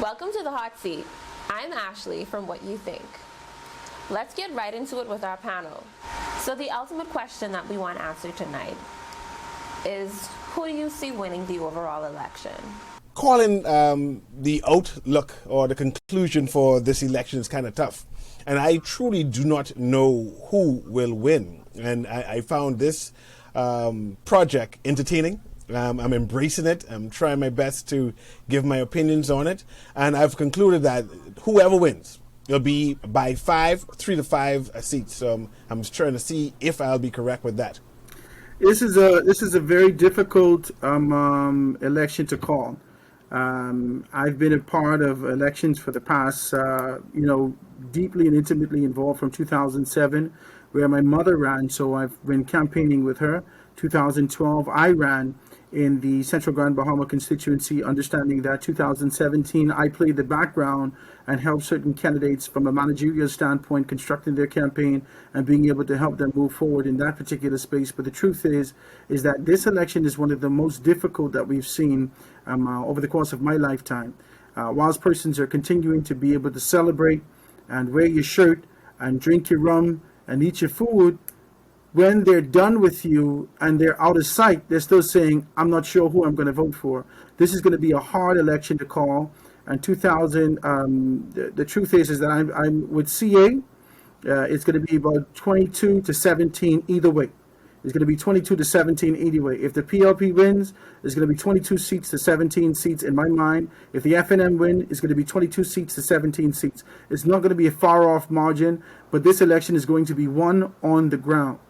Welcome to the hot seat. I'm Ashley from What You Think. Let's get right into it with our panel. So the ultimate question that we want answered tonight is, who do you see winning the overall election? Calling the outlook or the conclusion for this election is kind of tough. And I truly do not know who will win. And I found this project entertaining. I'm embracing it. I'm trying my best to give my opinions on it. And I've concluded that whoever wins, it'll be by 3 to 5 seats. So I'm just trying to see if I'll be correct with that. This is a very difficult election to call. I've been a part of elections for the past, deeply and intimately involved from 2007, where my mother ran. So I've been campaigning with her. 2012, I ran in the Central Grand Bahama constituency, understanding that 2017, I played the background and helped certain candidates from a managerial standpoint constructing their campaign and being able to help them move forward in that particular space. But the truth is that this election is one of the most difficult that we've seen over the course of my lifetime. Whilst persons are continuing to be able to celebrate and wear your shirt and drink your rum and eat your food, when they're done with you and they're out of sight, they're still saying, I'm not sure who I'm going to vote for. This is going to be a hard election to call. And the truth is that I'm with CA. It's going to be about 22 to 17 either way. It's going to be 22 to 17 either way. If the PLP wins, it's going to be 22 seats to 17 seats in my mind. If the FNM win, it's going to be 22 seats to 17 seats. It's not going to be a far off margin, but this election is going to be won on the ground.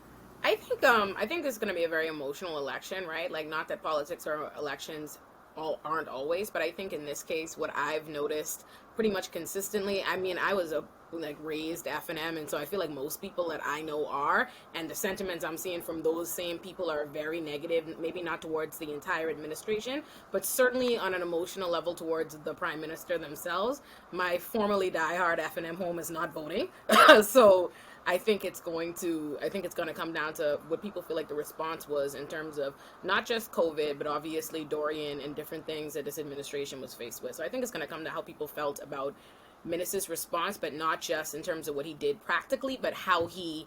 I think this is going to be a very emotional election, right? Like, not that politics or elections aren't always, but I think in this case, what I've noticed pretty much consistently, I mean, I was raised F&M, and so I feel like most people that I know are, and the sentiments I'm seeing from those same people are very negative, maybe not towards the entire administration, but certainly on an emotional level towards the prime minister themselves. My formerly diehard F&M home is not voting, so I think it's going to come down to what people feel like the response was in terms of not just COVID, but obviously Dorian and different things that this administration was faced with. So I think it's going to come to how people felt about Ministers' response, but not just in terms of what he did practically, but how he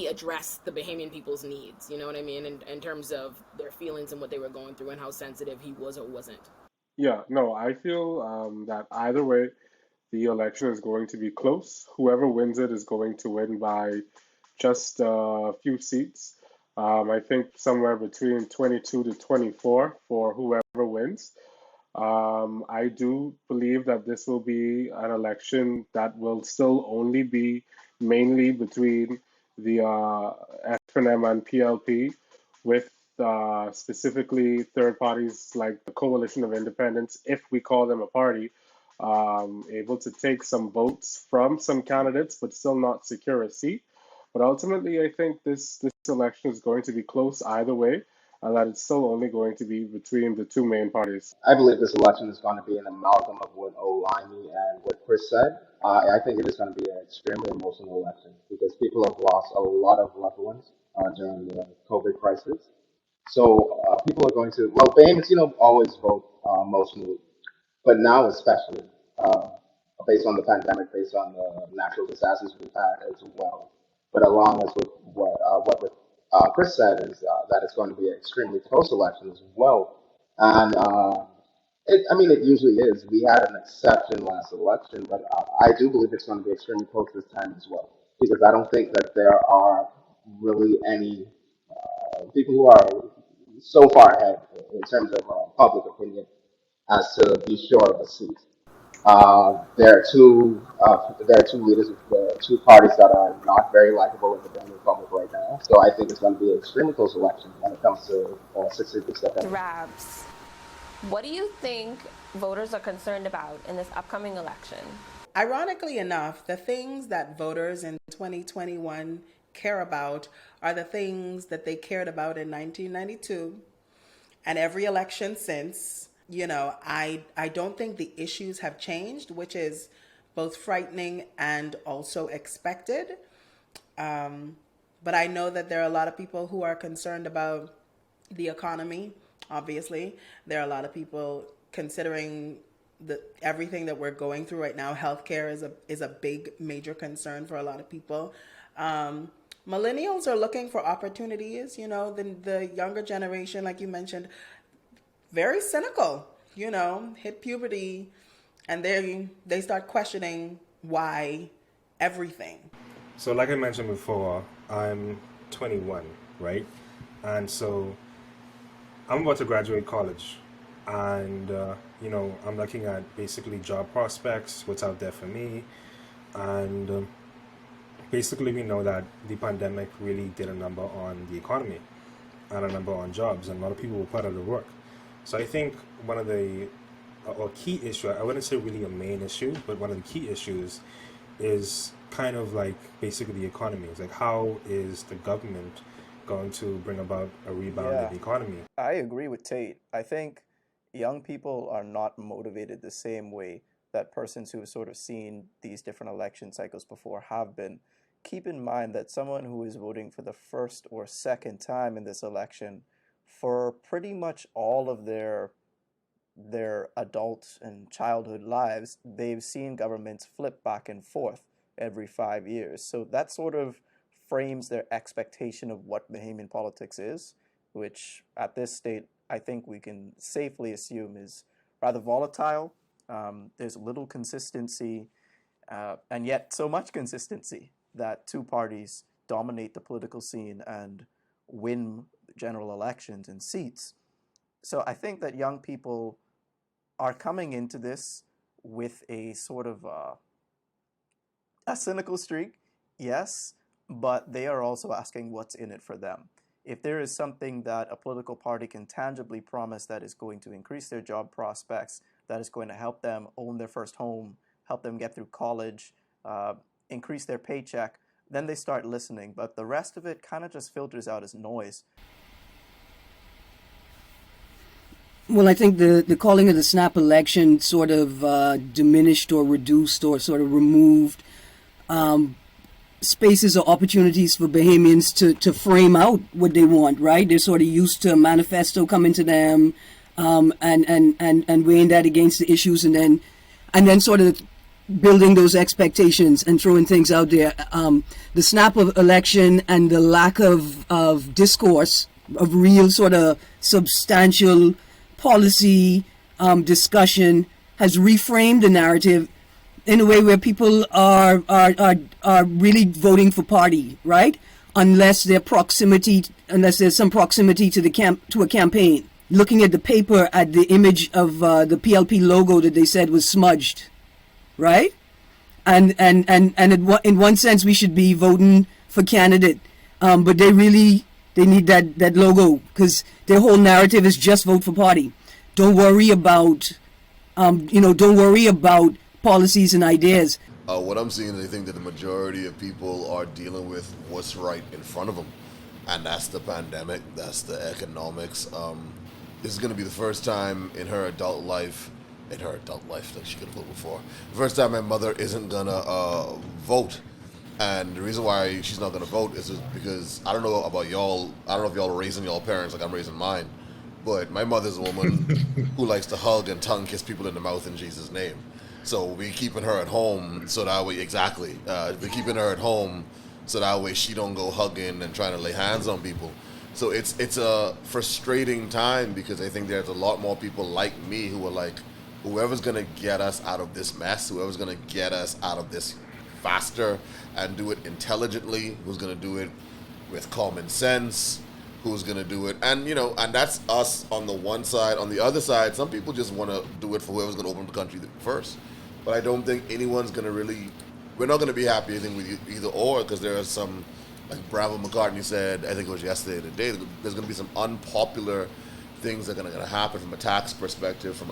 addressed the Bahamian people's needs. You know what I mean? In terms of their feelings and what they were going through and how sensitive he was or wasn't. Yeah, no, I feel that either way, the election is going to be close. Whoever wins it is going to win by just a few seats. I think somewhere between 22 to 24 for whoever wins. I do believe that this will be an election that will still only be mainly between the FNM and PLP, with specifically third parties like the Coalition of Independents, if we call them a party, able to take some votes from some candidates, but still not secure a seat. But ultimately, I think this election is going to be close either way, and that it's still only going to be between the two main parties. I believe this election is going to be an amalgam of what Olayemi and what Kris said. I think it is going to be an extremely emotional election because people have lost a lot of loved ones during the COVID crisis. So people are going to, well, Bain, always vote emotionally, but now especially based on the pandemic, based on the natural disasters we've had as well. But along with what Kris said is that it's going to be an extremely close election as well. And it usually is. We had an exception last election, but I do believe it's going to be extremely close this time as well. Because I don't think that there are really any people who are so far ahead in terms of public opinion as to be sure of a seat. There are two leaders of the two parties that are not very likable in the Denzel public right now. So I think it's going to be an extremely close election when it comes to 60 September. Drabs. What do you think voters are concerned about in this upcoming election? Ironically enough, the things that voters in 2021 care about are the things that they cared about in 1992 and every election since. I don't think the issues have changed, which is both frightening and also expected. But I know that there are a lot of people who are concerned about the economy, obviously. There are a lot of people considering everything that we're going through right now. Healthcare is a big major concern for a lot of people. Millennials are looking for opportunities. The younger generation, like you mentioned, very cynical. Hit puberty, and they start questioning why everything. So, like I mentioned before, I'm 21, right? And so I'm about to graduate college, and I'm looking at basically job prospects, what's out there for me, and basically we know that the pandemic really did a number on the economy and a number on jobs, and a lot of people were put out of work. So I think one of the key issue, I wouldn't say really a main issue, but one of the key issues is kind of like basically the economy. It's like, how is the government going to bring about a rebound in the economy? I agree with Tayte. I think young people are not motivated the same way that persons who have sort of seen these different election cycles before have been. Keep in mind that someone who is voting for the first or second time in this election, for pretty much all of their adult and childhood lives, they've seen governments flip back and forth every 5 years. So that sort of frames their expectation of what Bahamian politics is, which at this state, I think we can safely assume is rather volatile. There's little consistency, and yet so much consistency that two parties dominate the political scene and win general elections and seats. So I think that young people are coming into this with a sort of a cynical streak, yes, but they are also asking what's in it for them. If there is something that a political party can tangibly promise that is going to increase their job prospects, that is going to help them own their first home, help them get through college, increase their paycheck, then they start listening. But the rest of it kind of just filters out as noise. Well, I think the calling of the snap election sort of diminished or reduced or sort of removed spaces or opportunities for Bahamians to frame out what they want, right? They're sort of used to a manifesto coming to them and weighing that against the issues and then sort of building those expectations and throwing things out there. The snap of election and the lack of discourse, of real sort of substantial policy discussion has reframed the narrative in a way where people are really voting for party, right? Unless there's some proximity to a campaign. Looking at the paper, at the image of the PLP logo that they said was smudged, right? And in one sense we should be voting for candidate, but they need that logo because their whole narrative is just vote for party. Don't worry about policies and ideas. What I'm seeing is I think that the majority of people are dealing with what's right in front of them, and that's the pandemic, that's the economics. This is going to be the first time in her adult life, like she could have voted before, the first time my mother isn't going to vote. And the reason why she's not going to vote is because, I don't know about y'all, I don't know if y'all are raising y'all parents like I'm raising mine, but my mother's a woman who likes to hug and tongue kiss people in the mouth in Jesus' name. So we're keeping her at home so that way, we're keeping her at home so that way she don't go hugging and trying to lay hands on people. So it's a frustrating time because I think there's a lot more people like me who are like, whoever's going to get us out of this mess, whoever's going to get us out of this faster and do it intelligently, who's going to do it with common sense, who's going to do it, and that's us on the one side. On the other side, some people just want to do it for whoever's going to open the country first. But I don't think anyone's going to we're not going to be happy, I think, with either or, because there are some, like Bravo McCartney said, I think it was yesterday or today, there's going to be some unpopular things that are going to happen from a tax perspective, from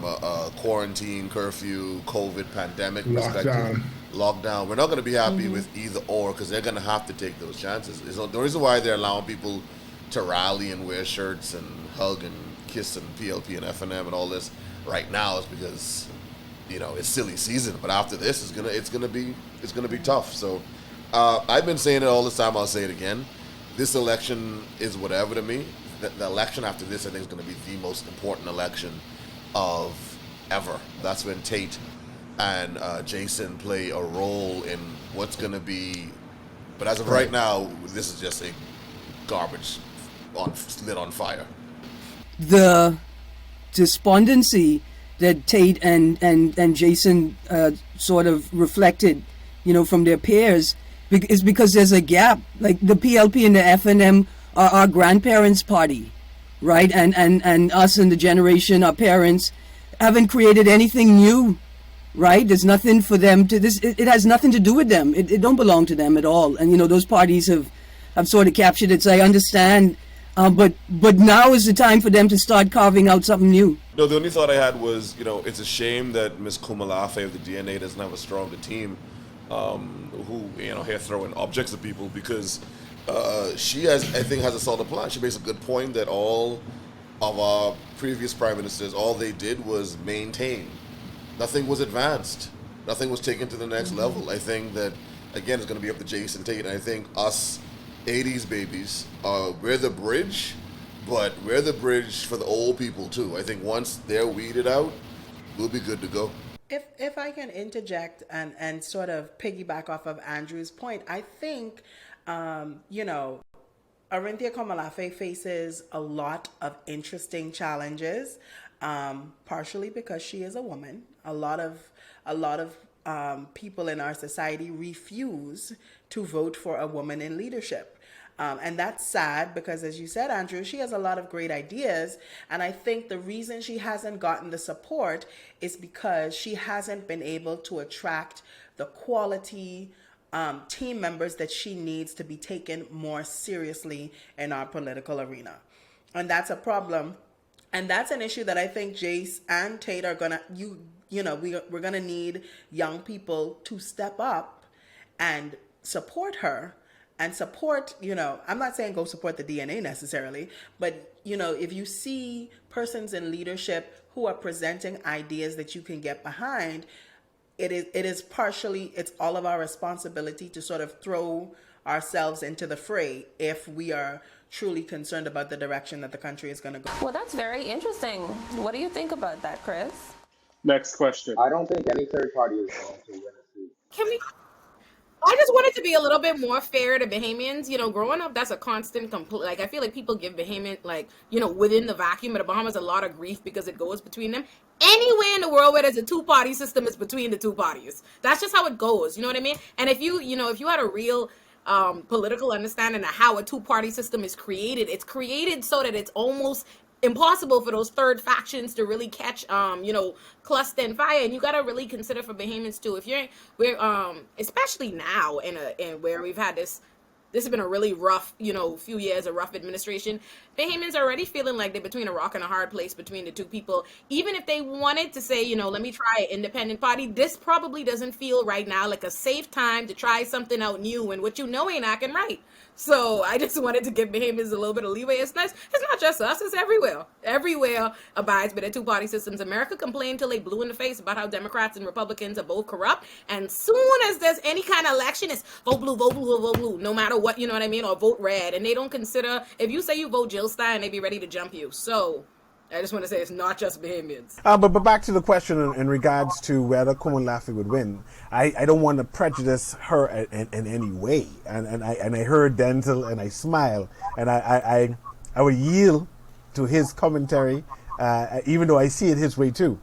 a quarantine, curfew, COVID, pandemic perspective, lockdown. We're not going to be happy with either or because they're going to have to take those chances. The reason why they're allowing people to rally and wear shirts and hug and kiss and PLP and FNM and all this right now is because it's silly season. But after this, it's gonna be tough. So I've been saying it all this time. I'll say it again. This election is whatever to me. The election after this, I think, is going to be the most important election of ever. That's when Tayte and Jayce play a role in what's going to be. But as of right now, this is just a garbage lit on fire. The despondency that Tayte and Jayce sort of reflected, from their peers, is because there's a gap. Like the PLP and the FNM are our grandparents' party, right? And us and the generation, our parents, haven't created anything new, right? There's nothing for them to this. It has nothing to do with them. It don't belong to them at all. And those parties have sort of captured it. So I understand. But now is the time for them to start carving out something new. No, the only thought I had was, it's a shame that Ms. Komolafe of the DNA doesn't have a stronger team who, here throwing objects at people, because she I think has a solid plan. She makes a good point that all of our previous prime ministers, all they did was maintain. Nothing was advanced. Nothing was taken to the next level. I think that, again, it's going to be up to Jayce and Tayte, and I think us 80s babies, we're the bridge, but we're the bridge for the old people too. I think once they're weeded out, we'll be good to go. If I can interject and sort of piggyback off of Andrew's point, I think, Arinthia Komolafe faces a lot of interesting challenges, partially because she is a woman. A lot of people in our society refuse to vote for a woman in leadership. And that's sad because, as you said, Andrew, she has a lot of great ideas. And I think the reason she hasn't gotten the support is because she hasn't been able to attract the quality team members that she needs to be taken more seriously in our political arena. And that's a problem. And that's an issue that I think Jayce and Tayte are gonna, we're gonna need young people to step up and support her and support, I'm not saying go support the DNA necessarily, but, if you see persons in leadership who are presenting ideas that you can get behind, it's all of our responsibility to sort of throw ourselves into the fray if we are truly concerned about the direction that the country is going to go. Well, that's very interesting. What do you think about that, Kris? Next question. I don't think any third party is going to win a seat. I just want it to be a little bit more fair to Bahamians. Growing up, that's a constant complaint. Like, I feel like people give Bahamian, within the vacuum of the Bahamas, a lot of grief because it goes between them. Anywhere in the world where there's a two-party system, it's between the two parties. That's just how it goes. You know what I mean? And if you had a real political understanding of how a two-party system is created, it's created so that it's almost impossible for those third factions to really catch, cluster and fire. And you got to really consider for Bahamians too. We're especially now in where we've had this has been a really rough, few years of rough administration. Bahamians are already feeling like they're between a rock and a hard place between the two people. Even if they wanted to say, let me try an independent party, this probably doesn't feel right now like a safe time to try something out new and what ain't acting right. So I just wanted to give Bahamians a little bit of leeway. It's not just us, it's everywhere. Everywhere abides by the two-party systems. America complained till they blew in the face about how Democrats and Republicans are both corrupt. And soon as there's any kind of election, it's vote blue, vote blue, vote blue, no matter what, you know what I mean? Or vote red. And they don't consider, if you say you vote Jill Stein, they be ready to jump you. So I just want to say it's not just Bahamians. But back to the question in regards to whether Komolafe would win. I don't want to prejudice her in any way. And I heard Denzel and I smile. And I would yield to his commentary, even though I see it his way too.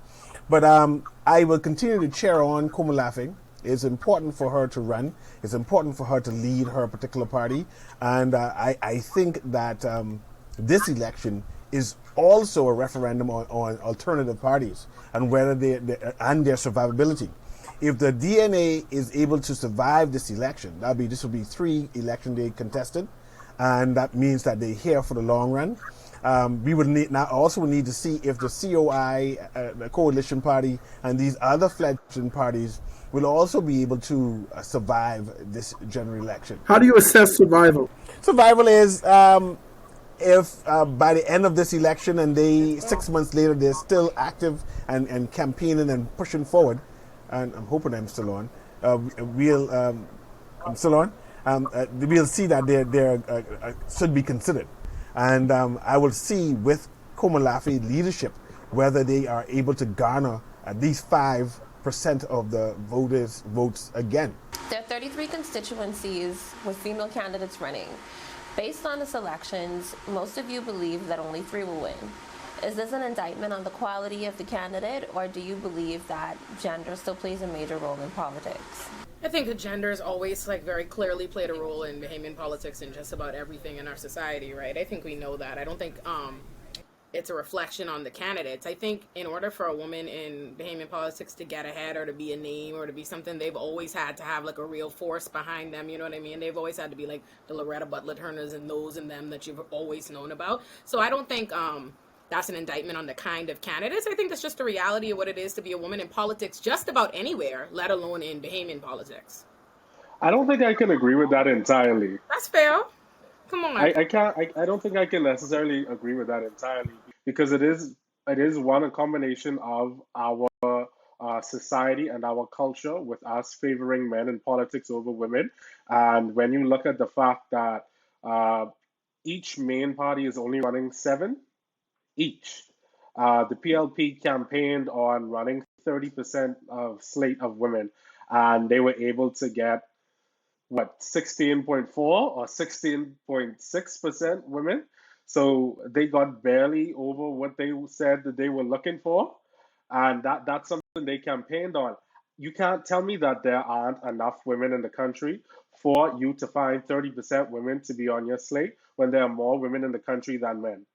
But I will continue to cheer on Komolafe. It's important for her to run. It's important for her to lead her particular party. And I think that this election is also a referendum on alternative parties and whether and their survivability. If the DNA is able to survive this election, this will be 3 election day contested, and that means that they're here for the long run. We would need to see if the COI, the coalition party, and these other fledgling parties will also be able to survive this general election. How do you assess survival? Survival is if by the end of this election and 6 months later they're still active and campaigning and pushing forward, and I'm hoping I'm still on, I'm still on, we'll see that they should be considered. And I will see with Komolafe leadership whether they are able to garner at least 5% of the voters' votes again. There are 33 constituencies with female candidates running. Based on the selections, most of you believe that only 3 will win. Is this an indictment on the quality of the candidate, or do you believe that gender still plays a major role in politics? I think that gender has always very clearly played a role in Bahamian politics and just about everything in our society, right? I think we know that. I don't think it's a reflection on the candidates. I think in order for a woman in Bahamian politics to get ahead or to be a name or to be something, they've always had to have a real force behind them, you know what I mean? They've always had to be the Loretta Butler Turners and those and them that you've always known about. So I don't think that's an indictment on the kind of candidates. I think that's just the reality of what it is to be a woman in politics just about anywhere, let alone in Bahamian politics. I don't think I can agree with that entirely. That's fair. Come on. I can't. I don't think I can necessarily agree with that entirely, because it is a combination of our society and our culture, with us favoring men in politics over women. And when you look at the fact that each main party is only running 7 each, the PLP campaigned on running 30% of slate of women, and they were able to get 16.4 or 16.6% women. So they got barely over what they said that they were looking for. And that's something they campaigned on. You can't tell me that there aren't enough women in the country for you to find 30% women to be on your slate when there are more women in the country than men.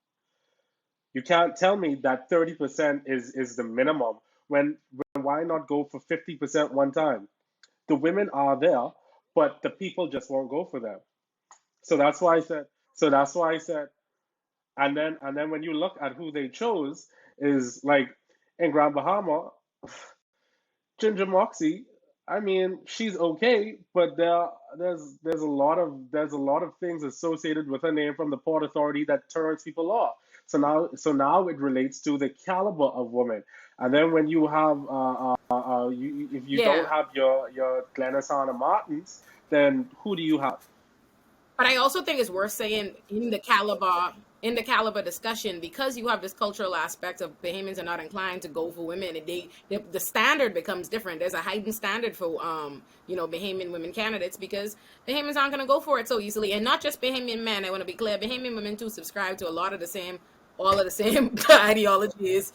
You can't tell me that 30% is the minimum. When why not go for 50% one time? The women are there, but the people just won't go for them. So that's why I said. And then when you look at who they chose, is in Grand Bahama, Ginger Moxie. I mean, she's okay, but there's a lot of things associated with her name from the Port Authority that turns people off. So now it relates to the caliber of women. And then when you have if you don't have your Glennis Hanna Martins, then who do you have? But I also think it's worth saying in the caliber discussion, because you have this cultural aspect of Bahamians are not inclined to go for women, and the standard becomes different. There's a heightened standard for Bahamian women candidates, because Bahamians aren't going to go for it so easily. And not just Bahamian men, I want to be clear, Bahamian women too subscribe to all of the same ideologies,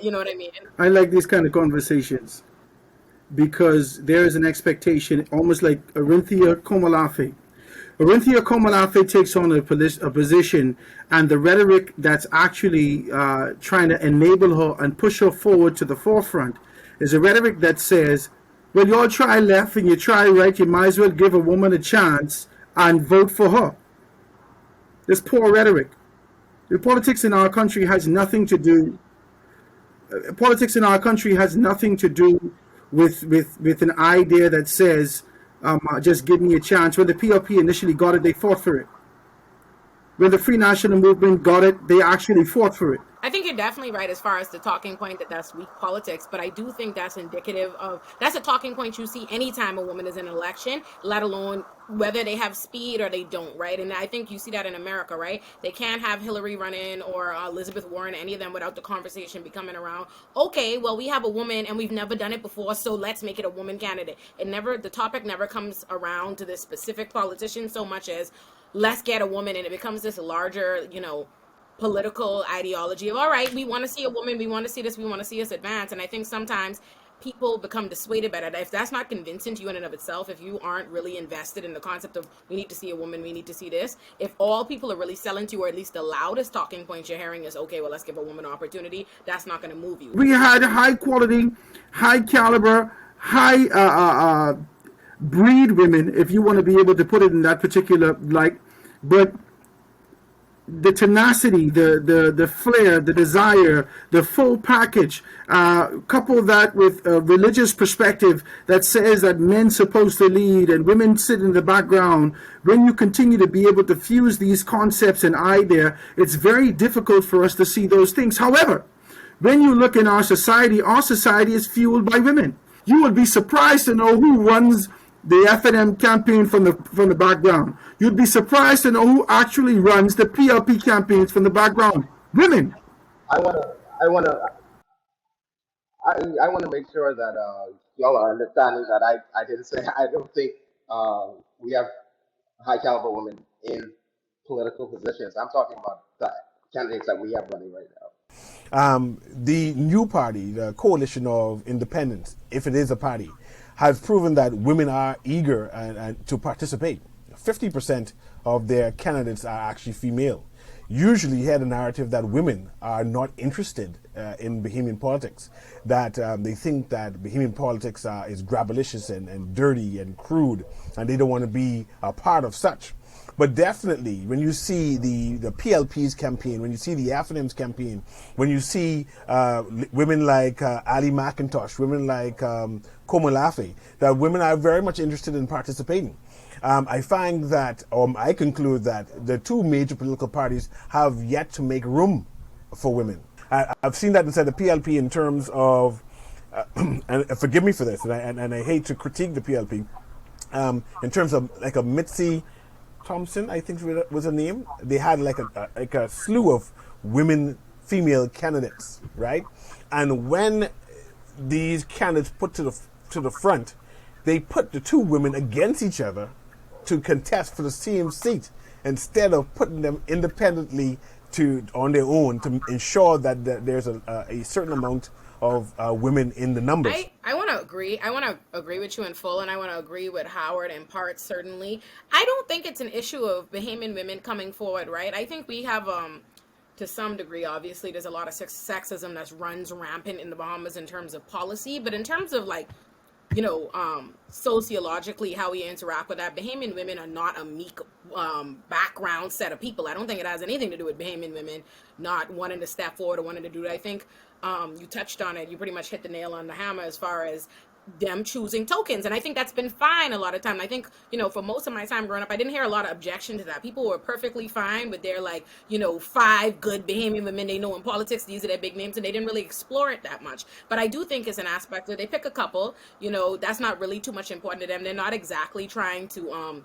you know what I mean? I like these kind of conversations because there is an expectation, almost like Orinthia Komalafe. Orinthia Komalafe takes on a position, and the rhetoric that's actually trying to enable her and push her forward to the forefront is a rhetoric that says, well, you all try left and you try right, you might as well give a woman a chance and vote for her. This poor rhetoric. The politics in our country has nothing to do. Politics in our country has nothing to do with an idea that says, just give me a chance. When the PLP initially got it, they fought for it. When the Free National Movement got it, they actually fought for it. I think you're definitely right as far as the talking point that's weak politics, but I do think that's indicative of, that's a talking point you see anytime a woman is in an election, let alone whether they have speed or they don't, right? And I think you see that in America, right? They can't have Hillary run in or Elizabeth Warren, any of them, without the conversation becoming around, okay, well, we have a woman and we've never done it before, so let's make it a woman candidate. The topic never comes around to this specific politician so much as, let's get a woman, and it becomes this larger, political ideology of, all right, we want to see a woman, we want to see this, we want to see us advance. And I think sometimes people become dissuaded by that. If that's not convincing to you in and of itself, if you aren't really invested in the concept of we need to see a woman, we need to see this, if all people are really selling to you, or at least the loudest talking point you're hearing is, okay, well, let's give a woman an opportunity, that's not going to move you. We had high quality, high caliber, high breed women, if you want to be able to put it in that particular light, but the tenacity, the flair, the desire, the full package, couple that with a religious perspective that says that men's supposed to lead and women sit in the background. When you continue to be able to fuse these concepts and idea, it's very difficult for us to see those things. However, when you look in our society is fueled by women. You would be surprised to know who runs the FNM campaign from the background. You'd be surprised to know who actually runs the PLP campaigns from the background. Women. I want I want to I want to make sure that y'all are understanding that I didn't say I don't think we have high caliber women in political positions. I'm talking about the candidates that we have running right now. The new party, the coalition of independents, if it is a party, has proven that women are eager and to participate. 50% of their candidates are actually female. Usually you hear the narrative that women are not interested in Bahamian politics, that they think that Bahamian politics is grabalicious and dirty and crude, and they don't want to be a part of such. But definitely, when you see the PLP's campaign, when you see the Affinim's campaign, when you see women like Ali McIntosh, women like Komolafe, that women are very much interested in participating. I find that, I conclude that the two major political parties have yet to make room for women. I've seen that inside the PLP in terms of, and forgive me for this, and I hate to critique the PLP, in terms of like a Mitzi Thompson, I think was her name. They had like a slew of women, female candidates, right? And when these candidates put to the front, they put the two women against each other to contest for the same seat instead of putting them independently on their own to ensure that there's a certain amount of women in the numbers. I want to agree. I want to agree with you in full, and I want to agree with Howard in part, certainly. I don't think it's an issue of Bahamian women coming forward, right? I think we have, to some degree, obviously, there's a lot of sexism that runs rampant in the Bahamas in terms of policy, but in terms of, like, sociologically, how we interact with that, Bahamian women are not a meek background set of people. I don't think it has anything to do with Bahamian women not wanting to step forward or wanting to do it. I think you touched on it. You pretty much hit the nail on the hammer as far as them choosing tokens. And I think that's been fine a lot of time. I think, for most of my time growing up, I didn't hear a lot of objection to that. People were perfectly fine with their, 5 good Bahamian women they know in politics. These are their big names, and they didn't really explore it that much. But I do think it's an aspect where they pick a couple, that's not really too much important to them. They're not exactly trying to,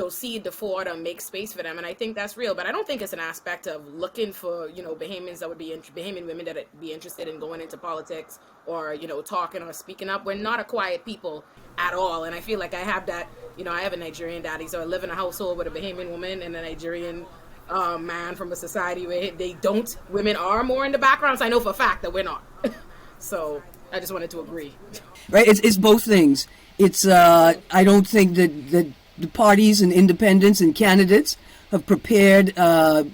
cede the fort or make space for them. And I think that's real. But I don't think it's an aspect of looking for, Bahamians that would be, Bahamian women that would be interested in going into politics or, talking or speaking up. We're not a quiet people at all. And I feel like I have that, I have a Nigerian daddy, so I live in a household with a Bahamian woman and a Nigerian man from a society where women are more in the background. So I know for a fact that we're not. So I just wanted to agree. Right. It's both things. It's, I don't think that the parties and independents and candidates have prepared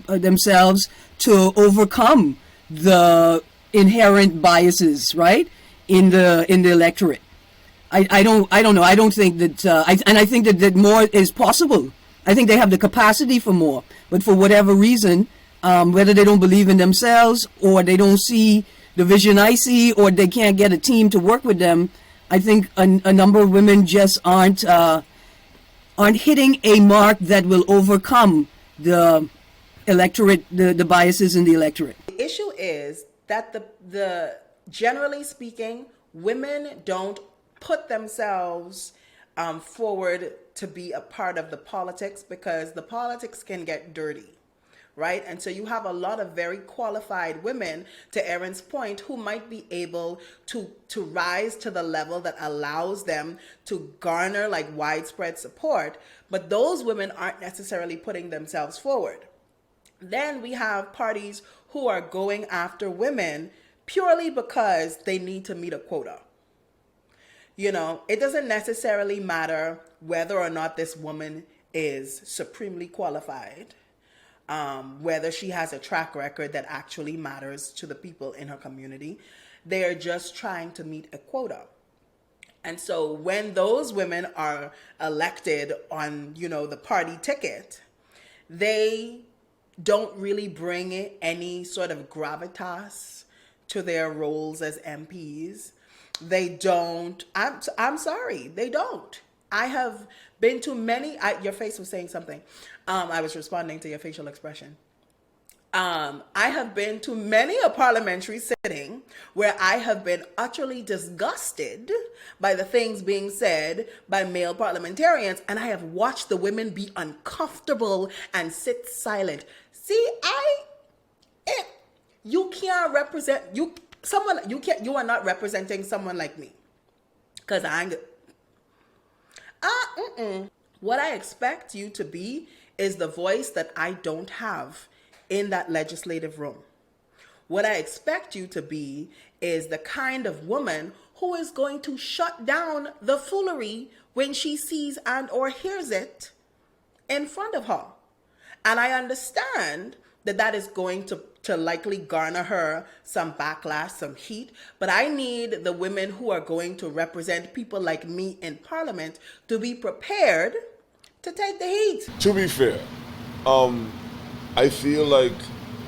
themselves to overcome the inherent biases, right, in the electorate. I don't know. I don't think that, I think that more is possible. I think they have the capacity for more, but for whatever reason, whether they don't believe in themselves or they don't see the vision I see, or they can't get a team to work with them, I think a number of women just aren't hitting a mark that will overcome the electorate, the biases in the electorate. The issue is that the generally speaking, women don't put themselves forward to be a part of the politics because the politics can get dirty, right? And so you have a lot of very qualified women, to Erin's point, who might be able to rise to the level that allows them to garner widespread support, but those women aren't necessarily putting themselves forward. Then we have parties who are going after women purely because they need to meet a quota. It doesn't necessarily matter whether or not this woman is supremely qualified, whether she has a track record that actually matters to the people in her community. They are just trying to meet a quota. And so when those women are elected on, the party ticket, they don't really bring any sort of gravitas to their roles as MPs. They don't. I'm sorry, they don't. I have been to many. Your face was saying something. I was responding to your facial expression. I have been to many a parliamentary sitting where I have been utterly disgusted by the things being said by male parliamentarians, and I have watched the women be uncomfortable and sit silent. See, you can't represent you are not representing someone like me. Cause I ain't what I expect you to be is the voice that I don't have in that legislative room. What I expect you to be is the kind of woman who is going to shut down the foolery when she sees and or hears it in front of her. And I understand that is going to likely garner her some backlash, some heat. But I need the women who are going to represent people like me in Parliament to be prepared to take the heat. To be fair, I feel like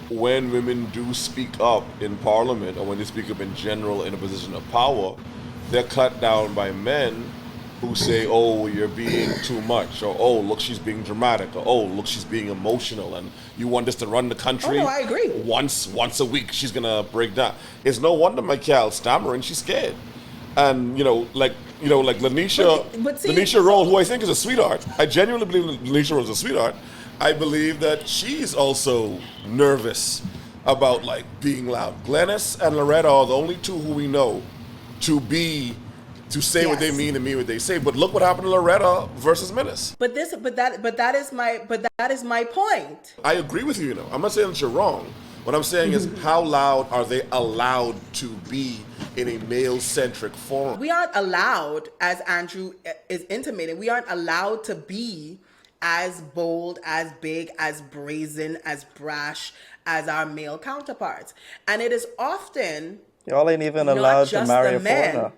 when women do speak up in Parliament, or when they speak up in general in a position of power, they're cut down by men who say, oh, you're being too much, or oh, look, she's being dramatic, or oh, look, she's being emotional, and you want us to run the country. Oh, no, I agree. Once a week, she's gonna break down. It's no wonder my gal stammering, she's scared. And like Lanisha, but see, Lanisha Roll, who I think is a sweetheart, I genuinely believe Lanisha Roll is a sweetheart. I believe that she's also nervous about like being loud. Glennis and Loretta are the only two who we know to say what they mean and mean what they say. But look what happened to Loretta versus Menace. But that is my point. I agree with you. I'm not saying that you're wrong. What I'm saying is, how loud are they allowed to be in a male-centric forum? We aren't allowed, as Andrew is intimating, we aren't allowed to be as bold, as big, as brazen, as brash as our male counterparts. And it is often y'all ain't even allowed to marry a foreigner.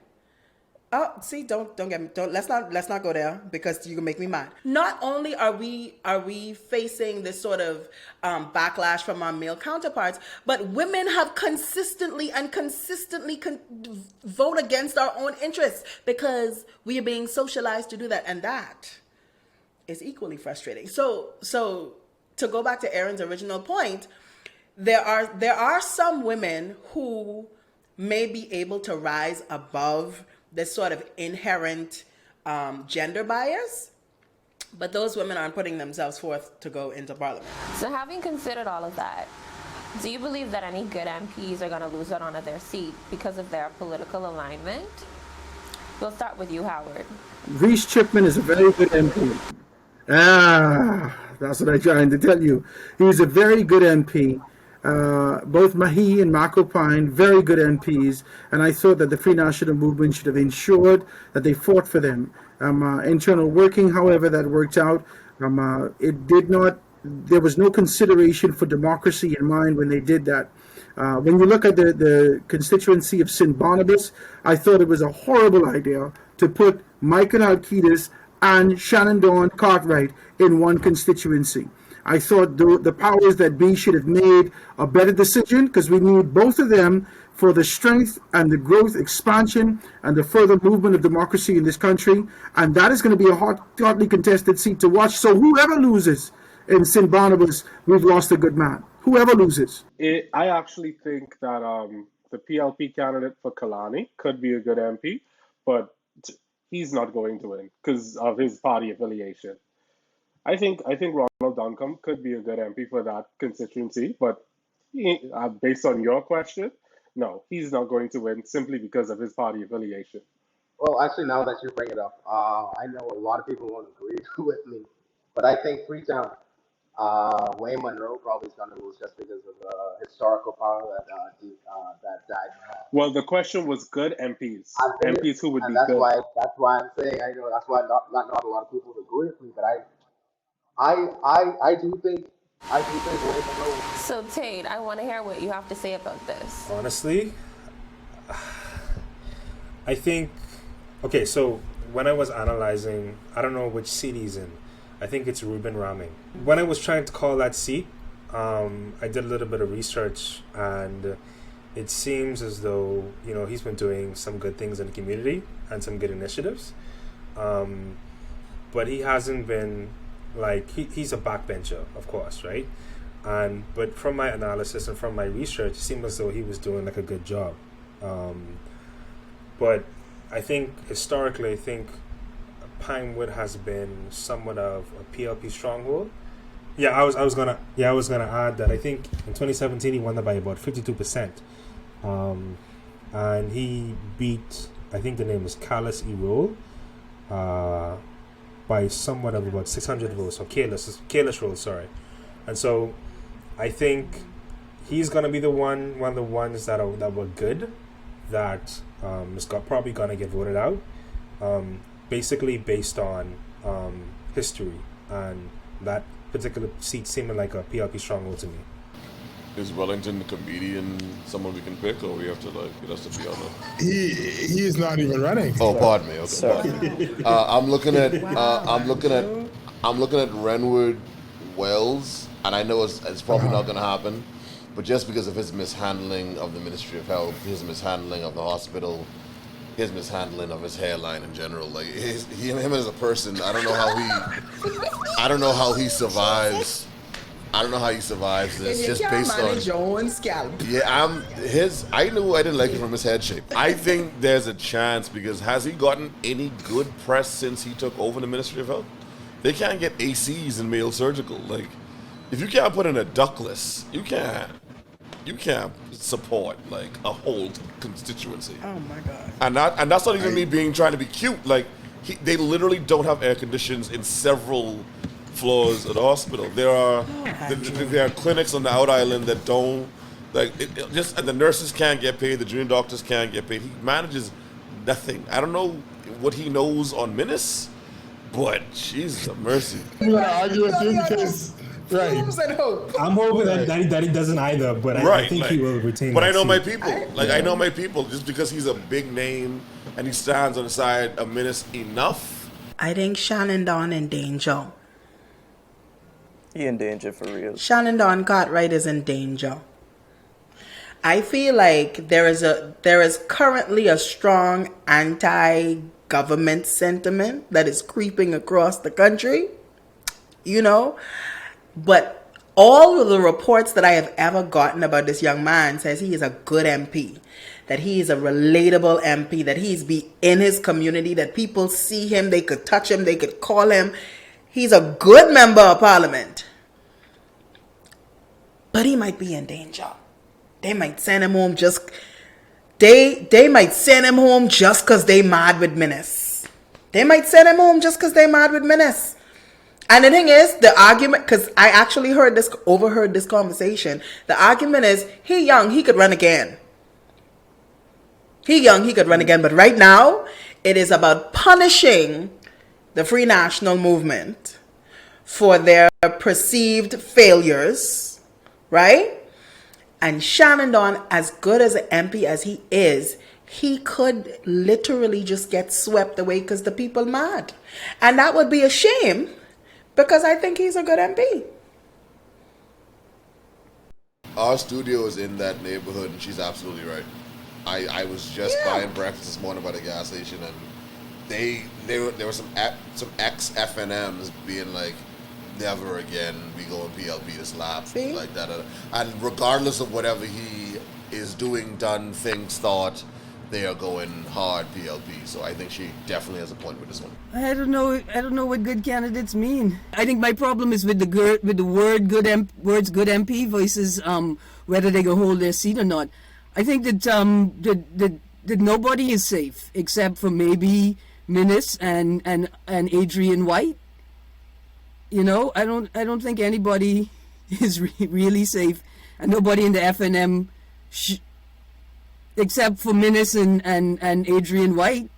Oh, see, let's not go there, because you can make me mad. Not only are we facing this sort of backlash from our male counterparts, but women have consistently vote against our own interests because we are being socialized to do that, and that is equally frustrating. So to go back to Erin's original point, there are some women who may be able to rise above this sort of inherent gender bias, but those women aren't putting themselves forth to go into Parliament. So having considered all of that, do you believe that any good MPs are going to lose out on their seat because of their political alignment? We'll start with you, Howard. Reece Chipman is a very good MP. That's what I'm trying to tell you. He's a very good MP. Both Mahi and Marco Pine, very good MPs, and I thought that the Free National Movement should have ensured that they fought for them. Internal working, however, that worked out. It did not. There was no consideration for democracy in mind when they did that. When you look at the constituency of St. Barnabas, I thought it was a horrible idea to put Michael Alkidas and Shannon Dawn Cartwright in one constituency. I thought the powers that be should have made a better decision, because we need both of them for the strength and the growth, expansion, and the further movement of democracy in this country. And that is going to be a hotly contested seat to watch. So whoever loses in St. Barnabas, we've lost a good man. Whoever loses. I actually think that the PLP candidate for Kalani could be a good MP, but he's not going to win because of his party affiliation. I think Ronald Duncombe could be a good MP for that constituency, but based on your question, no, he's not going to win simply because of his party affiliation. Well, actually, now that you bring it up, I know a lot of people won't agree with me, but I think Freetown, Wayne Monroe probably is going to lose just because of the historical power that died. Well, the question was good MPs, MPs who would be that's good. That's why I'm saying, I know that's why not a lot of people would agree with me, but I do think Wayne Monroe. So Tayte, I want to hear what you have to say about this. Honestly, I think, okay, so when I was analyzing, I don't know which seat he's in. I think it's Ruben Raming. When I was trying to call that seat, I did a little bit of research, and it seems as though, he's been doing some good things in the community and some good initiatives. But he hasn't been, he's a backbencher, of course, right? But from my analysis and from my research, it seemed as though he was doing a good job. But I think historically, Pinewood has been somewhat of a PLP stronghold, I was gonna add that I think in 2017 he won that by about 52%, and he beat, I think the name was Carlos Erol, by somewhat of about 600 votes, or Careless Roll, sorry. And so I think he's gonna be one of the ones that were good, that is probably gonna get voted out, basically based on history, and that particular seat seeming like a PLP stronghold to me. Is Wellington the comedian someone we can pick, or we have to it has to be on the... He is not even running. Oh, pardon me. Okay, pardon me. I'm looking at Renwood Wells, and I know it's probably not going to happen, but just because of his mishandling of the Ministry of Health, his mishandling of the hospital, his mishandling of his hairline in general, like him as a person, I don't know how he survives. I don't know how he survives this. Just based on your own scalp. Yeah, I knew I didn't like it from his head shape. I think there's a chance, because has he gotten any good press since he took over the Ministry of Health? They can't get ACs in male surgical. Like, if you can't put in a ductless, you can't support like a whole constituency. Oh my God. And that's not even me trying to be cute. Like, they literally don't have air conditions in several floors at the hospital. There are clinics on the out island that don't, and the nurses can't get paid, the junior doctors can't get paid. He manages nothing. I don't know what he knows on Minis, but Jesus of mercy. I'm gonna argue with you because I'm hoping that he doesn't either, but I think he will retain. But I know my people. I know my people. Just because he's a big name and he stands on the side of Minis enough. I think Shannon Dawn in danger. He in danger for real. Shannon Dawn Cartwright is in danger. I feel like there is currently a strong anti-government sentiment that is creeping across the country, but all of the reports that I have ever gotten about this young man says he is a good MP, that he is a relatable MP, that he's in his community, that people see him, they could touch him, they could call him. He's a good member of parliament, but he might be in danger. They might send him home they might send him home just because they mad with Minis. They might send him home just because they mad with Minis. And the thing is, the argument, because I actually overheard this conversation, the argument is, he young, he could run again. But right now, it is about punishing the Free National Movement for their perceived failures, right? And Shannon Dawn, as good as an MP as he is, he could literally just get swept away because the people mad. And that would be a shame, because I think he's a good MP. Our studio is in that neighborhood, and she's absolutely right. I was just buying breakfast this morning by the gas station, and there were some ex-FNMs being like, never again we go in PLP to slap like that. And regardless of whatever he is doing, done, things, thought, they are going hard PLP. So I think she definitely has a point with this one. I don't know what good candidates mean. I think my problem is with the words good MP versus whether they can hold their seat or not. I think that that nobody is safe except for maybe Minis and Adrian White. I don't think anybody is really safe, and nobody in the FNM except for Minis and Adrian White,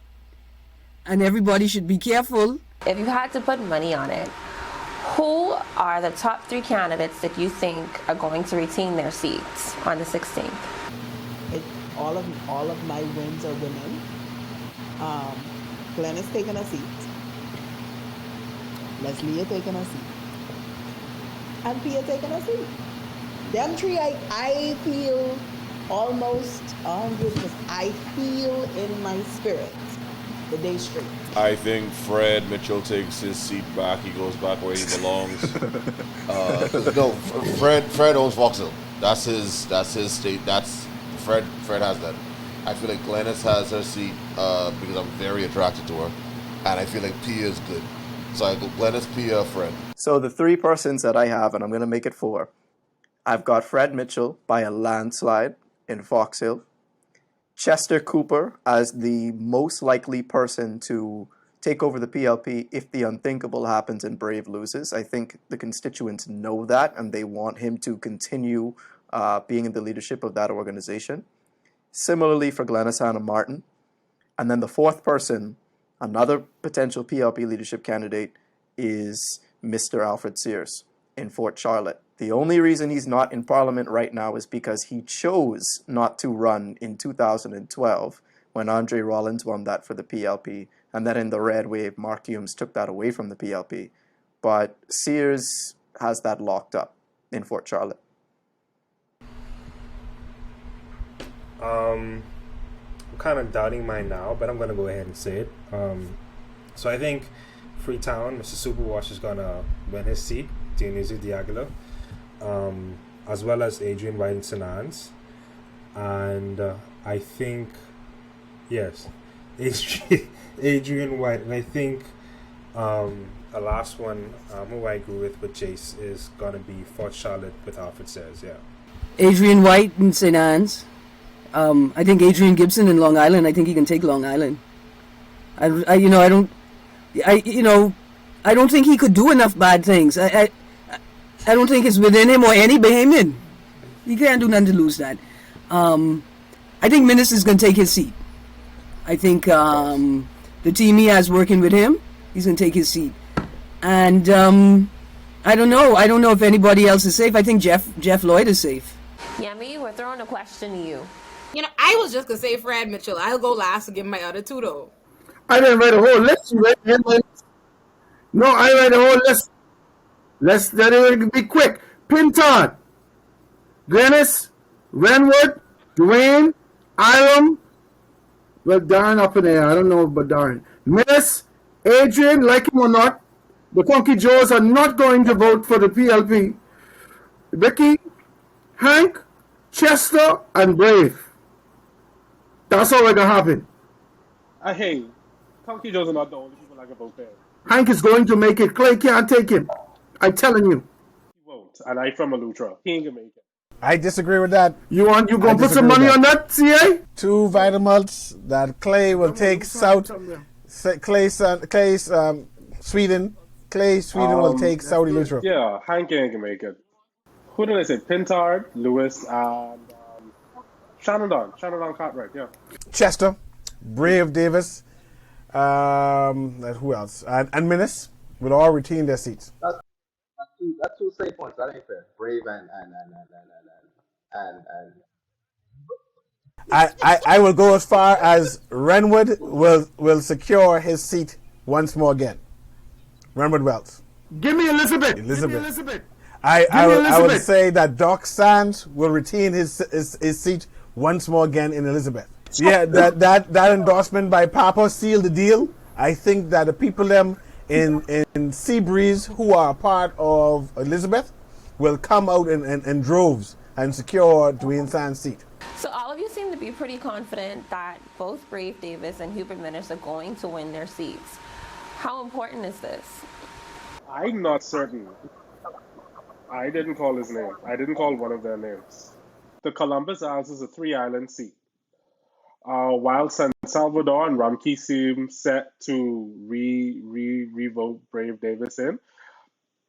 and everybody should be careful. If you had to put money on it, who are the top 3 candidates that you think are going to retain their seats on the 16th? All of my wins are women. Glenn is taking a seat. Leslie is taking a seat. And Pia taking a seat. Them 3, I feel almost 100%. I feel in my spirit the day straight. I think Fred Mitchell takes his seat back. He goes back where he belongs. No, Fred owns Vauxhall. That's his state. Fred has that. I feel like Glennis has her seat because I'm very attracted to her, and I feel like Pia is good. So I go Glennis, Pia, Fred. So the three persons that I have, and I'm going to make it four, I've got Fred Mitchell by a landslide in Fox Hill, Chester Cooper as the most likely person to take over the PLP if the unthinkable happens and Brave loses. I think the constituents know that, and they want him to continue being in the leadership of that organization. Similarly for Glennis Hannah Martin. And then the fourth person, another potential PLP leadership candidate, is Mr. Alfred Sears in Fort Charlotte. The only reason he's not in Parliament right now is because he chose not to run in 2012 when Andre Rollins won that for the PLP, and then in the red wave, Mark Humes took that away from the PLP. But Sears has that locked up in Fort Charlotte. I'm kind of doubting mine now, but I'm going to go ahead and say it. So I think Freetown, Mr. Superwash is going to win his seat, Dionysius Diagolo, as well as Adrian White and St. Anne's. And I think, yes, Adrian White. And I think the last one who I agree with Jayce is going to be Fort Charlotte with Alfred Sears, yeah. Adrian White and St. Anne's. I think Adrian Gibson in Long Island. I think he can take Long Island. I don't think he could do enough bad things. I don't think it's within him or any Bahamian. He can't do nothing to lose that. I think Minnis is going to take his seat. I think the team he has working with him, he's going to take his seat. And I don't know. I don't know if anybody else is safe. I think Jeff Lloyd is safe. Yemi, we're throwing a question to you. I was just going to say Fred Mitchell. I'll go last and give my other two, though. I didn't write a whole list. You read headlines. No, I read a whole list. Let's let it be quick. Pintard, Glennis, Renwood, Dwayne, Iram. Well, Darren up in there. I don't know about Darren. Miss, Adrian, like him or not, the Funky Joes are not going to vote for the PLP. Vicky, Hank, Chester, and Brave. That's all going to happen. Hey, Funky Joes are not the only people I can vote there. Hank is going to make it. Clay can't take him. I'm telling you. He won't. And I'm from Alutra. He ain't gonna make it. I disagree with that. You going to put some money on that, CA? 2 Vitamals that Clay will take South. Sweden. Clay, Sweden will take Saudi Lutra. Yeah, Hank ain't gonna make it. Who did I say? Pintard, Lewis, and Shannon Cartwright, yeah. Chester, Brave Davis, who else? And Minnis will all retain their seats. That's two safe points. That ain't fair. Brave and I will go as far as Renwood will secure his seat once more again. Renwood Wells. Give me Elizabeth. I would say that Doc Sands will retain his seat once more again in Elizabeth. Yeah, that endorsement by Papa sealed the deal. I think that the people in Seabreeze who are part of Elizabeth will come out in droves and secure Dwayne Sands' seat. So all of you seem to be pretty confident that both Brave Davis and Hubert Minnis are going to win their seats. How important is this? I'm not certain. I didn't call his name. I didn't call one of their names. The Columbus Isles is a 3-island seat. While San Salvador and Rumkey seem set to revote Brave Davis in,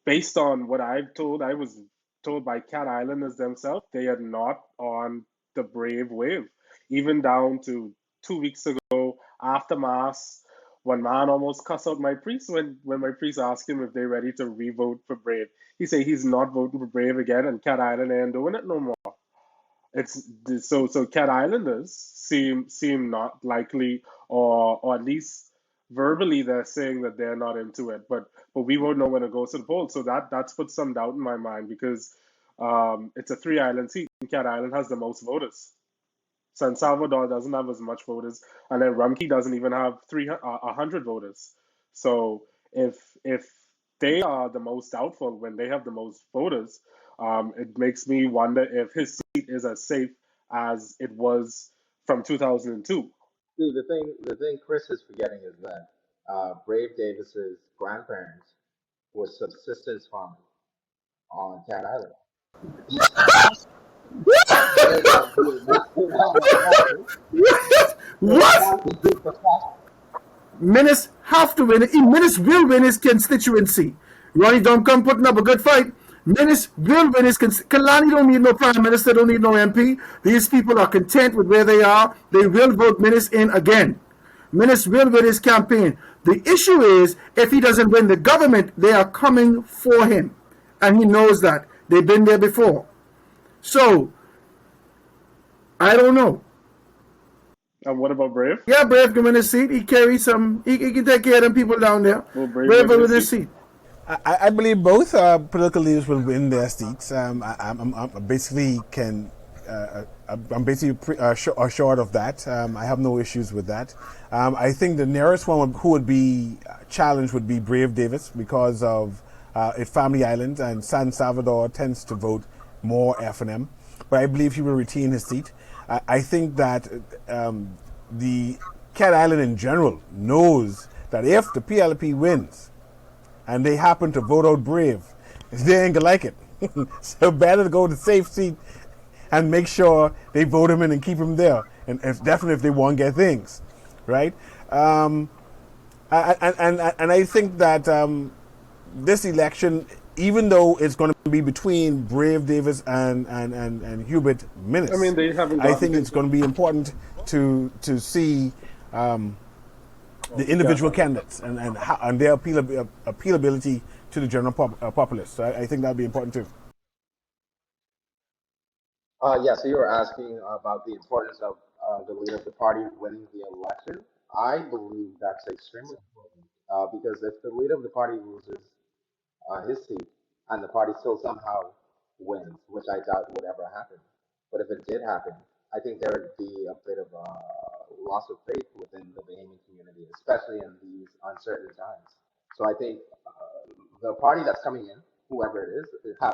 based on what I was told by Cat Islanders themselves, they are not on the Brave wave. Even down to 2 weeks ago after Mass, when man almost cussed out my priest when my priest asked him if they're ready to revote for Brave. He said he's not voting for Brave again, and Cat Island ain't doing it no more. It's so Cat Islanders seem not likely, or at least verbally they're saying that they're not into it. But we won't know when it goes to the poll. So that's put some doubt in my mind because it's a 3-island seat. Cat Island has the most voters. San Salvador doesn't have as much voters, and then Rumkey doesn't even have 100 voters. So if they are the most doubtful when they have the most voters, it makes me wonder if his seat is as safe as it was from 2002. See, the thing Kris is forgetting is that Brave Davis's grandparents were subsistence farmers on Cat Island. They're not doing nothing on the country. They're What? trying to do the fact. Menace have to win. Menace will win his constituency. Ronnie don't come putting up a good fight. Menace will win his Kalani don't need no prime minister, don't need no MP. These people are content with where they are. They will vote Menace in again. Menace will win his campaign. The issue is if he doesn't win the government, they are coming for him. And he knows that. They've been there before. So, I don't know. And what about Brave? Yeah, Brave can win his seat. He carries some. He can take care of them people down there. Brave will win his seat. I believe both political leaders will win their seats. I'm basically assured of that. I have no issues with that. I think the nearest one who would be challenged would be Brave Davis because of its family island, and San Salvador tends to vote more F&M. But I believe he will retain his seat. I think that the Cat Island in general knows that if the PLP wins and they happen to vote out Brave, they ain't gonna like it. So better to go to the safe seat and make sure they vote him in and keep him there. And definitely if they want to get things, right? And I think that this election, even though it's going to be between Brave Davis and Hubert Minnis, I mean, they haven't. I think it's going to be important to see the individual candidates and their appealability to the general populace. So I think that'll be important too. Yeah, so you were asking about the importance of the leader of the party winning the election. I believe that's extremely important because if the leader of the party loses his seat and the party still somehow wins, which I doubt would ever happen, but if it did happen, I think there would be a bit of a loss of faith within the Bahamian community, especially in these uncertain times. So I think the party that's coming in, whoever it is,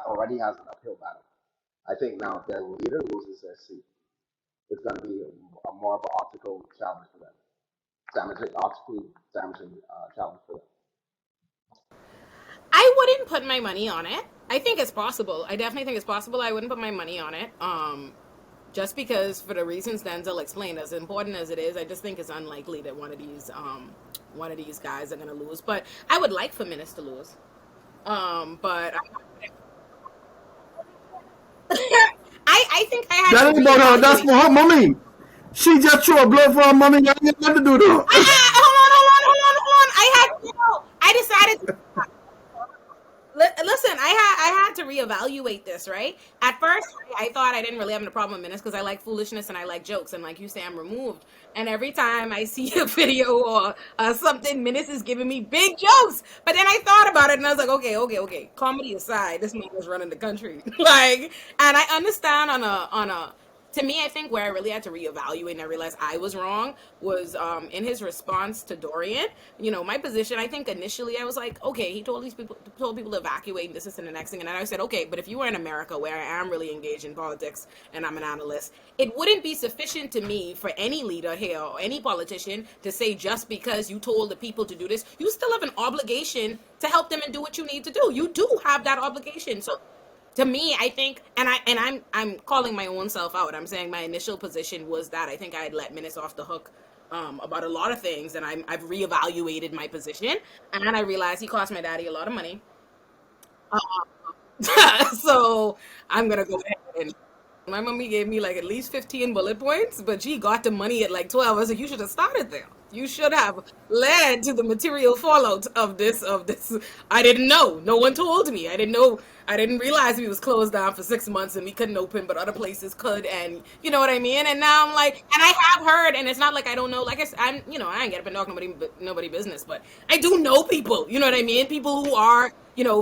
already has an uphill battle. I think now if their leader loses their seat, it's going to be a more of an optical challenge for them. Optically damaging challenge for them. I wouldn't put my money on it. I think it's possible. I definitely think it's possible. I wouldn't put my money on it. Just because for the reasons Denzel explained, as important as it is, I just think it's unlikely that one of these guys are gonna lose. But I would like for Minnis to lose. But I think I have That to ain't about her. That's reevaluate. for her mommy. She just threw a blow for her mommy. I ain't got nothing to do with her. Hold on. I decided. Listen, I had to reevaluate this, right? At first, I thought I didn't really have a problem with Minnis because I like foolishness and I like jokes, and like you say, I'm removed. And every time I see a video or something, Minnis is giving me big jokes. But then I thought about it and I was like, okay. Comedy aside, this man is running the country. Like, and I understand on a. To me, I think where I really had to reevaluate and I realized I was wrong was in his response to Dorian. You know, my position, I think initially I was like, okay, he told people to evacuate and this and the next thing. And then I said, okay, but if you were in America where I am really engaged in politics and I'm an analyst, it wouldn't be sufficient to me for any leader here or any politician to say just because you told the people to do this, you still have an obligation to help them and do what you need to do. You do have that obligation. So to me, I think, and I'm calling my own self out. I'm saying my initial position was that I think I had let Minnis off the hook about a lot of things, and I've reevaluated my position, and then I realized he cost my daddy a lot of money. So I'm gonna go ahead and. My mommy gave me like at least 15 bullet points, but she got the money at like 12. I was like, you should have started there. You should have led to the material fallout of this. I didn't know. No one told me. I didn't know. I didn't realize we was closed down for 6 months and we couldn't open, but other places could. And you know what I mean? And now I'm like, and I have heard, and it's not like I don't know. Like I said, I ain't get up and talk nobody business, but I do know people. You know what I mean? People who are,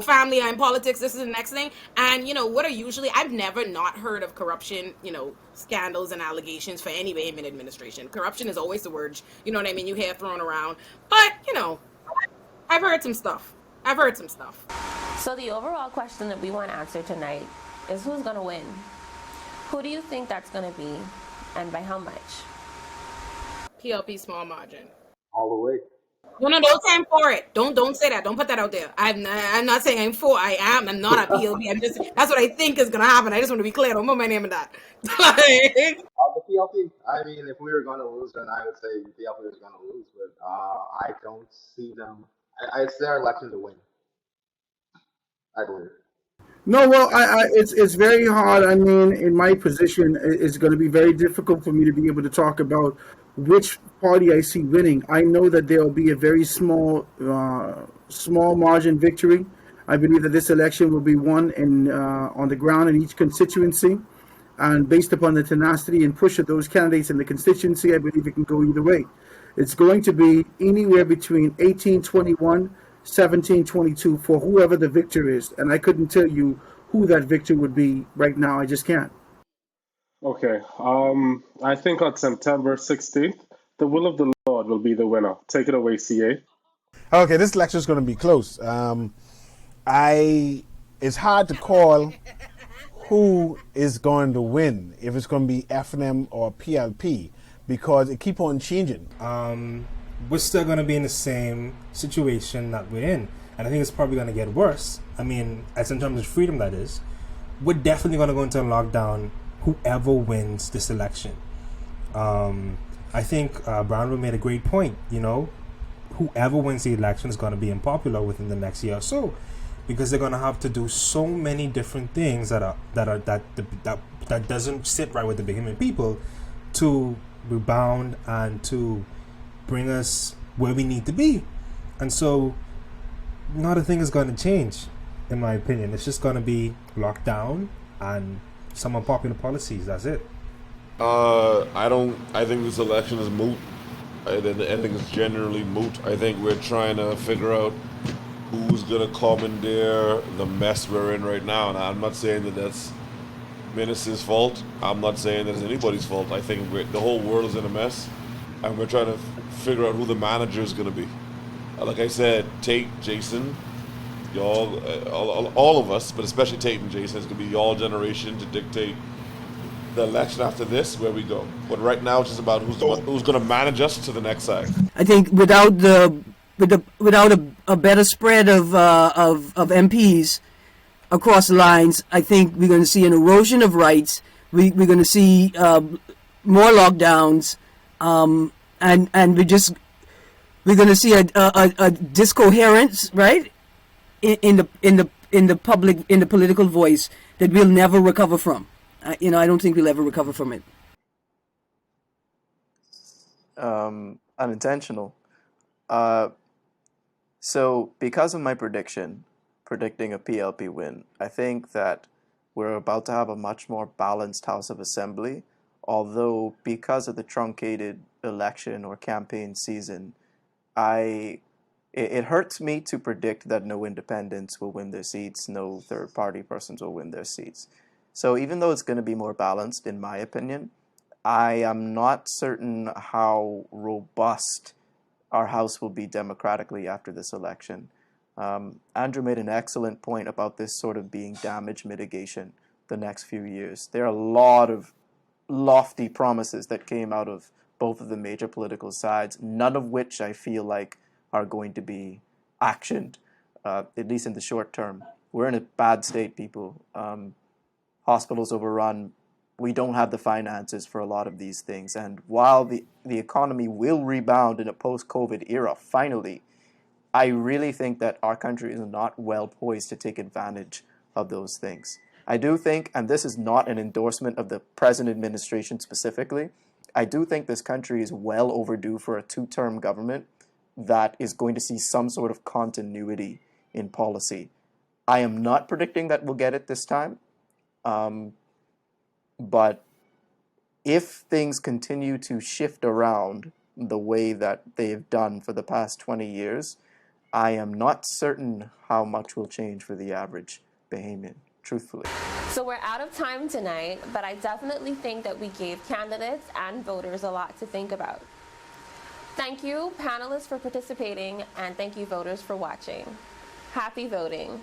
family and politics, this is the next thing. And, what are usually, I've never not heard of corruption, scandals and allegations for any Bahamian administration. Corruption is always the word, you know what I mean, you hear thrown around. But, I've heard some stuff. So the overall question that we want answered tonight is who's going to win? Who do you think that's going to be, and by how much? PLP small margin. All the way. No, don't say I'm for it. Don't say that. Don't put that out there. I'm not saying I'm for. I'm not a PLP. That's what I think is gonna happen. I just want to be clear. Don't put my name in that. Like, The PLP, I mean, if we were going to lose, then I would say the PLP was going to lose, but I don't see them. It's their election to win, I believe. No, well, it's very hard. I mean, in my position, it's going to be very difficult for me to be able to talk about which party I see winning. I know that there will be a very small margin victory. I believe that this election will be won on the ground in each constituency, and based upon the tenacity and push of those candidates in the constituency, I believe it can go either way. It's going to be anywhere between 1821, 1722 for whoever the victor is. And I couldn't tell you who that victor would be right now. I just can't. Okay. I think on September 16th, the will of the Lord will be the winner. Take it away, CA. Okay, this lecture is going to be close. It's hard to call who is going to win, if it's going to be FNM or PLP, because it keep on changing. We're still going to be in the same situation that we're in. And I think it's probably going to get worse. I mean, as in terms of freedom, that is. We're definitely going to go into a lockdown, whoever wins this election. I think Brownwood made a great point. Whoever wins the election is going to be unpopular within the next year or so, because they're going to have to do so many different things that doesn't sit right with the Bahamian people to rebound and to bring us where we need to be. And so not a thing is going to change, in my opinion. It's just going to be locked down and some unpopular policies. That's it. I think this election is moot. I think it's generally moot. I think we're trying to figure out who's going to commandeer the mess we're in right now. And I'm not saying that that's Ministers' fault. I'm not saying that it's anybody's fault. I think the whole world is in a mess, and we're trying to figure out who the manager is going to be. Like I said, Tayte, Jason, y'all, all of us, but especially Tayte and Jason, it's going to be y'all generation to dictate the election after this, where we go. But right now, it's just about who's going to manage us to the next side. I think without a better spread of MPs across the lines, I think we're going to see an erosion of rights. We're going to see more lockdowns, and we're going to see a discoherence, right, in the political voice that we'll never recover from. I don't think we'll ever recover from it. Unintentional. So because of my predicting a PLP win, I think that we're about to have a much more balanced House of Assembly, although because of the truncated election or campaign season, it hurts me to predict that no independents will win their seats, no third-party persons will win their seats. So even though it's going to be more balanced, in my opinion, I am not certain how robust our House will be democratically after this election. Andrew made an excellent point about this sort of being damage mitigation the next few years. There are a lot of lofty promises that came out of both of the major political sides, none of which I feel like are going to be actioned, at least in the short term. We're in a bad state, people. Hospitals overrun. We don't have the finances for a lot of these things. And while the economy will rebound in a post-COVID era, finally, I really think that our country is not well poised to take advantage of those things. I do think, and this is not an endorsement of the present administration specifically, I do think this country is well overdue for a two-term government that is going to see some sort of continuity in policy. I am not predicting that we'll get it this time, but if things continue to shift around the way that they've done for the past 20 years, I am not certain how much will change for the average Bahamian, truthfully. So we're out of time tonight, but I definitely think that we gave candidates and voters a lot to think about. Thank you, panelists, for participating, and thank you, voters, for watching. Happy voting.